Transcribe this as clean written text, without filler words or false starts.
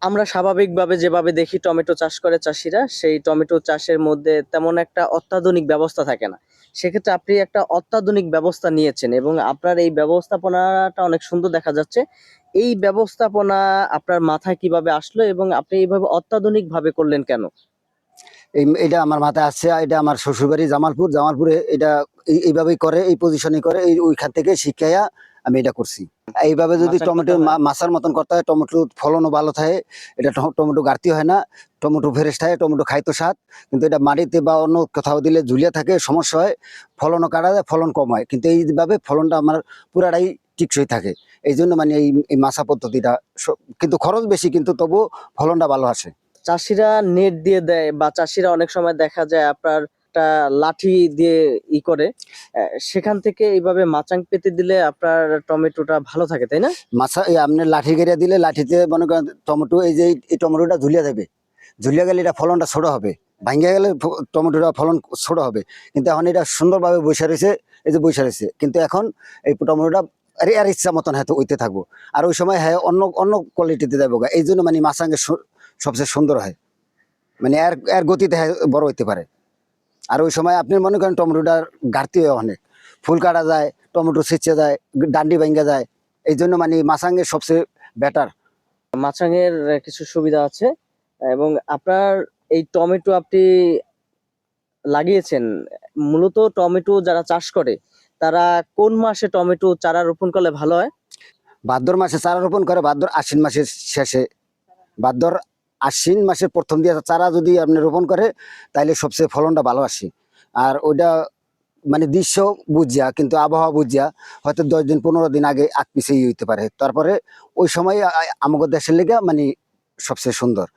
আমরা স্বাভাবিকভাবে যেভাবে দেখি টমেটো চাষ করে চাষিরা, সেই টমেটো চাষের মধ্যে তেমন একটা অত্যাধুনিক ব্যবস্থা থাকে না। সেক্ষেত্রে আপনি একটা অত্যাধুনিক ব্যবস্থা নিয়েছেন এবং আপনার এই ব্যবস্থাপনাটা অনেক সুন্দর দেখা যাচ্ছে। এই ব্যবস্থাপনা আপনার মাথায় কিভাবে আসলো এবং আপনি এইভাবে অত্যাধুনিক ভাবে করলেন কেন? এটা আমার মাথায় আসছে, এটা আমার শ্বশুরবাড়ি জামালপুর। জামালপুরে এটা এইভাবেই করে, এই পজিশনে করে, ওইখান থেকে শিখাইয়া আমি এটা করছি। এইভাবে যদি মাচাং টমেটো কথা হয়। মাছার মতন করতে হয়, টমেটো ফলনও ভালো থাকে, এটা টমেটো ঘাটতি হয় না, টমেটো ফ্রেশ থাকে, টমেটো খাইতো স্বাদ। কিন্তু এটা মাটিতে বা অন্য কোথাও দিলে ঝুলিয়ে থাকে, সমস্যা হয়, ফলনও কাটা যায়, ফলন কম হয়। কিন্তু এইভাবে ফলনটা আমার পুরাটাই টিকসই থাকে। এই জন্য মানে এই মাছা পদ্ধতিটা কিন্তু খরচ বেশি, কিন্তু তবুও ফলনটা ভালো আসে। চাষিরা নেট দিয়ে দেয় বা চাষিরা অনেক সময় দেখা যায় আপনার একটা লাঠি দিয়ে করে, সেখান থেকে এইভাবে মাচাং পেতে দিলে আপনার টমেটোটা ভালো থাকে, তাই না? মাছা আপনি লাঠি গেড়ে দিলে, লাঠিতে মনে করেন টমেটো, এই টমেটোটা ঝুলিয়ে যাবে, ঝুলিয়ে গেলে এটা ফলনটা ছোট হবে, ভাঙ্গা গেলে টমেটোটা ফলন ছোট হবে। কিন্তু এখন এটা সুন্দরভাবে বসে রয়েছে, এই যে বসে রয়েছে, কিন্তু এখন এই টমেটোটা আর ইচ্ছা মতন হয়তো ওইতে থাকবো। আর ওই সময় হ্যাঁ অন্য অন্য কোয়ালিটিতে যাবো, এই জন্য মানে মাছাঙ্গে সবচেয়ে সুন্দর হয়, মানে এর গতিতে বড় হইতে পারে। আর ওই সময় আপনি মনে করেন টমেটোটার ঘাটতি হয় অনেক, ফুল কাটা যায়, টমেটো ছিঁচে যায়, ডান্ডি ভাঙ্গা যায়। এই জন্য মানে মাছাঙ্গে সবচেয়ে বেটার। মাচাঙের কিছু সুবিধা আছে এবং আপনার এই টমেটো আপনি লাগিয়েছেন। মূলত টমেটো যারা চাষ করে তারা কোন মাসে টমেটো চারা রোপণ করলে ভালো হয়? ভাদ্র মাসে চারা রোপণ করে, ভাদ্র আশ্বিন মাসের শেষে, ভাদ্র আশ্বিন মাসের প্রথম দিয়ে চারা যদি আপনি রোপণ করে, তাইলে সবচেয়ে ফলনটা ভালো আসে। আর ওইটা মানে দৃশ্য বুঝিয়া, কিন্তু আবহাওয়া বুঝিয়া হয়তো 10 দিন 15 দিন আগে আগ পিছিয়ে হইতে পারে। তারপরে ওই সময় আমাদের দেশের লেগে মানে সবচেয়ে সুন্দর।